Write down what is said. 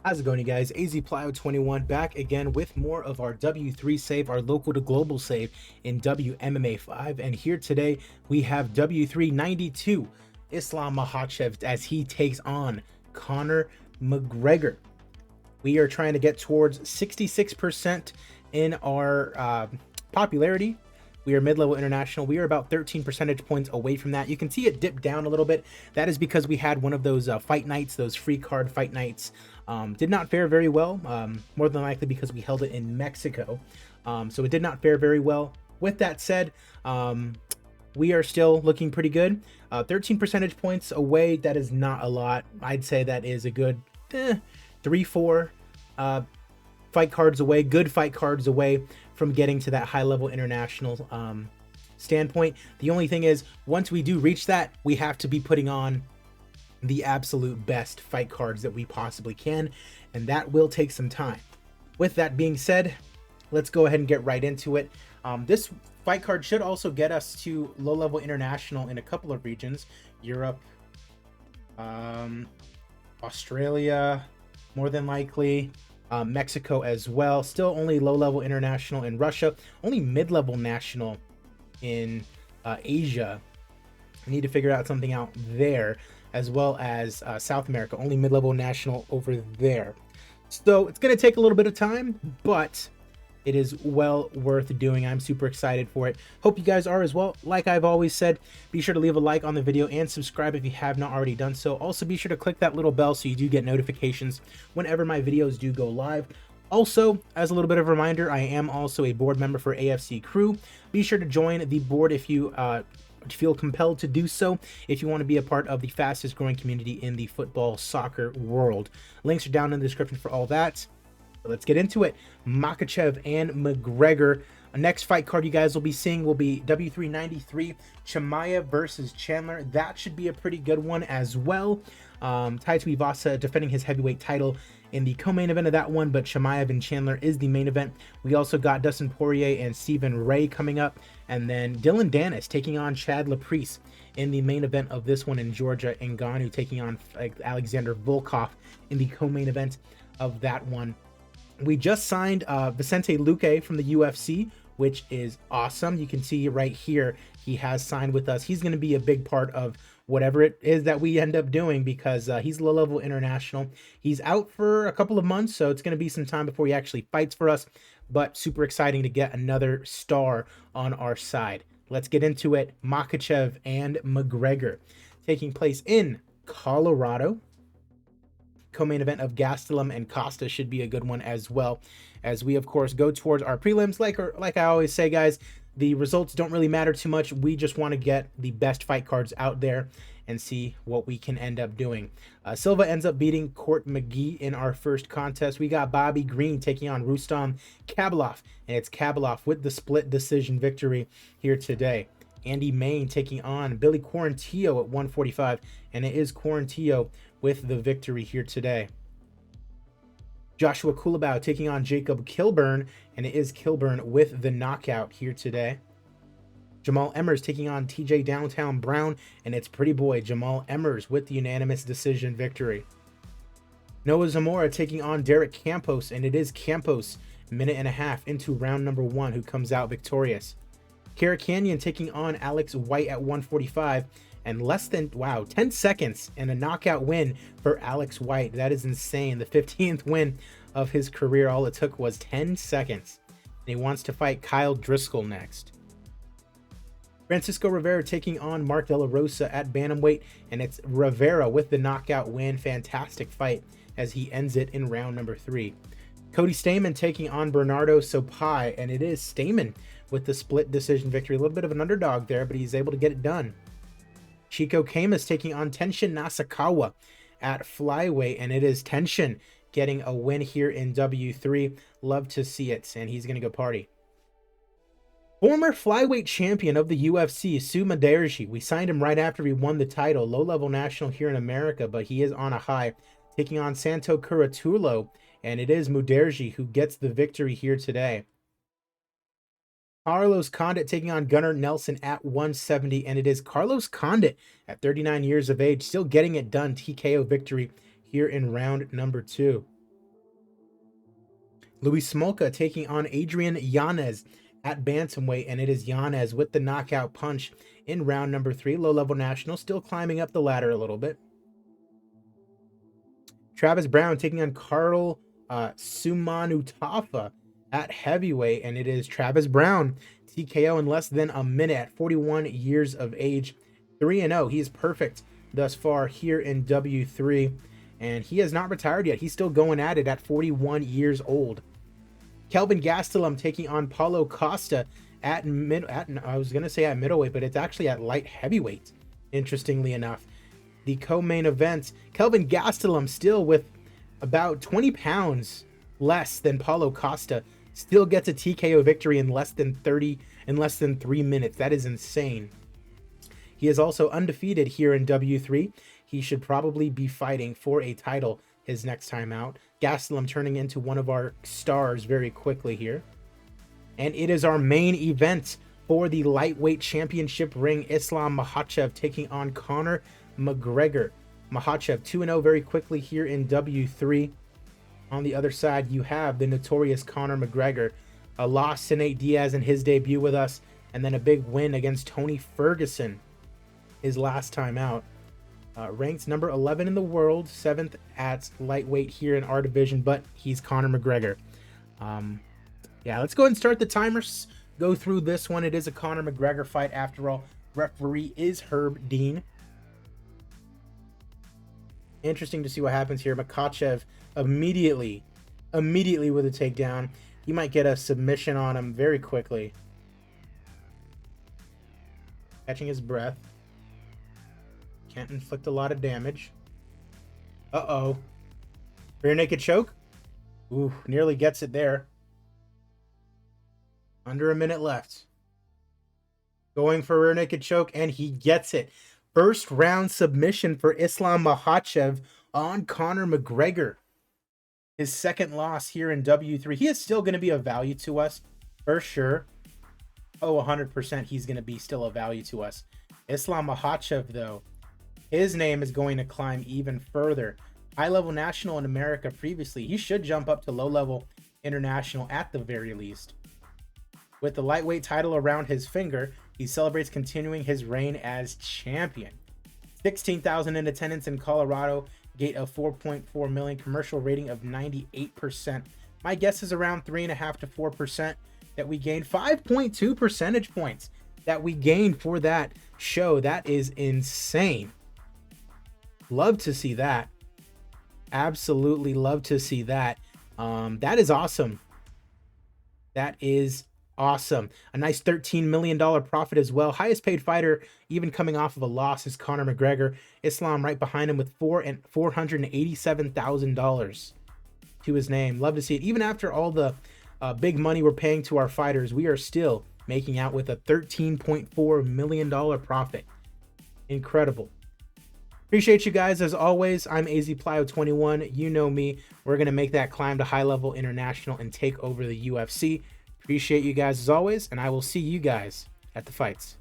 How's it going, you guys? AZPlyo21 back again with more of our W3 save, our local to global save in WMMA 5. And here today we have W392 Islam Makhachev as he takes on Conor McGregor. We are trying to get towards 66% in our popularity. We are mid-level international. We are about 13 percentage points away from that. You can see it dip down a little bit. That is because we had one of those fight nights, those free card fight nights. Did not fare very well, more than likely because we held it in Mexico. So it did not fare very well. With that said, we are still looking pretty good. 13 percentage points away, that is not a lot. I'd say that is a good 3-4 fight cards away, good fight cards away from getting to that high-level international standpoint. The only thing is, once we do reach that, we have to be putting on the absolute best fight cards that we possibly can, and that will take some time. With that being said, let's go ahead and get right into it. This fight card should also get us to low-level international in a couple of regions: Europe, Australia, more than likely, Mexico as well. Still only low-level international in Russia, only mid-level national in Asia. I need to figure out something out there, as well as South America, only mid-level national over there. So it's going to take a little bit of time, but it is well worth doing. I'm super excited for it. Hope you guys are as well. Like I've always said, be sure to leave a like on the video and subscribe if you have not already done so. Also, be sure to click that little bell so you do get notifications whenever my videos do go live. Also, as a little bit of a reminder, I am also a board member for AFC Crew. Be sure to join the board if you feel compelled to do so, if you want to be a part of the fastest growing community in the football soccer world. Links are down in the description for all that. Let's get into it. MAKHACHEV and McGregor. Next fight card you guys will be seeing will be W393 Chimaev versus Chandler. That should be a pretty good one as well. Tai Tuivasa defending his heavyweight title in the co-main event of that one, but Chimaev and Chandler is the main event. We also got Dustin Poirier and Stephen Ray coming up, and then Dylan Dennis taking on Chad Laprise in the main event of this one, in Georgia Ngannou taking on Alexander Volkov in the co-main event of that one. We just signed Vicente Luque from the UFC, which is awesome. You can see right here, he has signed with us. He's going to be a big part of whatever it is that we end up doing, because he's low-level international. He's out for a couple of months, so it's going to be some time before he actually fights for us, but super exciting to get another star on our side. Let's get into it. MAKHACHEV and McGregor, taking place in Colorado. Co-main event of Gastelum and Costa should be a good one as well, as we of course go towards our prelims. Like I always say, guys, the results don't really matter too much. We just want to get the best fight cards out there and see what we can end up doing. Silva ends up beating Court McGee in our first contest. We got Bobby Green taking on Rustam Khabilov, and it's Khabilov with the split decision victory here today. Andy Main taking on Billy Quarantillo at 145, and it is Quarantillo with the victory here today. Joshua Kulabau taking on Jacob Kilburn, and it is Kilburn with the knockout here today. Jamal Emmers taking on TJ Downtown Brown, and it's pretty boy Jamal Emmers with the unanimous decision victory. Noah Zamora taking on Derek Campos, and it is Campos, minute and a half into round number 1, who comes out victorious. Kara Canyon taking on Alex White at 145, and less than 10 seconds and a knockout win for Alex White. That is insane. The 15th win of his career. All it took was 10 seconds. And he wants to fight Kyle Driscoll next. Francisco Rivera taking on Mark De La Rosa at bantamweight, and it's Rivera with the knockout win. Fantastic fight as he ends it in round number 3. Cody Stamann taking on Bernardo Sopai, and it is Stamann with the split decision victory. A little bit of an underdog there, but he's able to get it done. Chico Camus taking on Tenshin Nasukawa at flyweight, and it is Tenshin getting a win here in W3. Love to see it, and he's going to go party. Former flyweight champion of the UFC, Sue Maderji. We signed him right after he won the title, low-level national here in America, but he is on a high, taking on Santo Curatolo, and it is Muderji who gets the victory here today. Carlos Condit taking on Gunnar Nelson at 170, and it is Carlos Condit at 39 years of age still getting it done. TKO victory here in round number 2. Luis Smolka taking on Adrian Yanez at bantamweight, and it is Yanez with the knockout punch in round number 3. Low-level national, still climbing up the ladder a little bit. Travis Brown taking on Carl Sumanutafa at heavyweight, and it is Travis Brown TKO in less than a minute at 41 years of age. 3-0. He is perfect thus far here in W3, and he has not retired yet. He's still going at it at 41 years old. Kelvin Gastelum taking on Paulo Costa at I was going to say at middleweight, but it's actually at light heavyweight, interestingly enough. The co-main event, Kelvin Gastelum still with about 20 pounds less than Paulo Costa, still gets a TKO victory in less than 3 minutes. That is insane. He is also undefeated here in W3. He should probably be fighting for a title his next time out. Gastelum turning into one of our stars very quickly here. And it is our main event for the lightweight championship ring. Islam Makhachev taking on Conor McGregor. Makhachev 2-0 very quickly here in W3. On the other side, you have the notorious Conor McGregor. A loss to Nate Diaz in his debut with us, and then a big win against Tony Ferguson his last time out. Ranked number 11 in the world, 7th at lightweight here in our division, but he's Conor McGregor. Yeah, let's go ahead and start the timers. Go through this one. It is a Conor McGregor fight after all. Referee is Herb Dean. Interesting to see what happens here. Makhachev immediately with a takedown. He might get a submission on him very quickly. Catching his breath. Can't inflict a lot of damage. Uh-oh. Rear naked choke. Ooh, nearly gets it there. Under a minute left. Going for rear naked choke, and he gets it. First round submission for Islam Makhachev on Conor McGregor. His second loss here in W3. He is still going to be of value to us, for sure. Oh, 100% he's going to be still of value to us. Islam Makhachev, though, his name is going to climb even further. High-level national in America previously. He should jump up to low-level international at the very least. With the lightweight title around his finger, he celebrates continuing his reign as champion. 16,000 in attendance in Colorado, gate of 4.4 million, commercial rating of 98%. My guess is around 3.5 to 4% that we gained. 5.2 percentage points that we gained for that show. That is insane. Love to see that. Absolutely love to see that. That is awesome. That is awesome. A nice $13 million profit as well. Highest paid fighter, even coming off of a loss, is Conor McGregor. Islam right behind him with $487,000 to his name. Love to see it. Even after all the big money we're paying to our fighters, we are still making out with a $13.4 million profit. Incredible. Appreciate you guys as always. I'm AZPlyo21. You know me. We're going to make that climb to high-level international and take over the UFC. Appreciate you guys as always, and I will see you guys at the fights.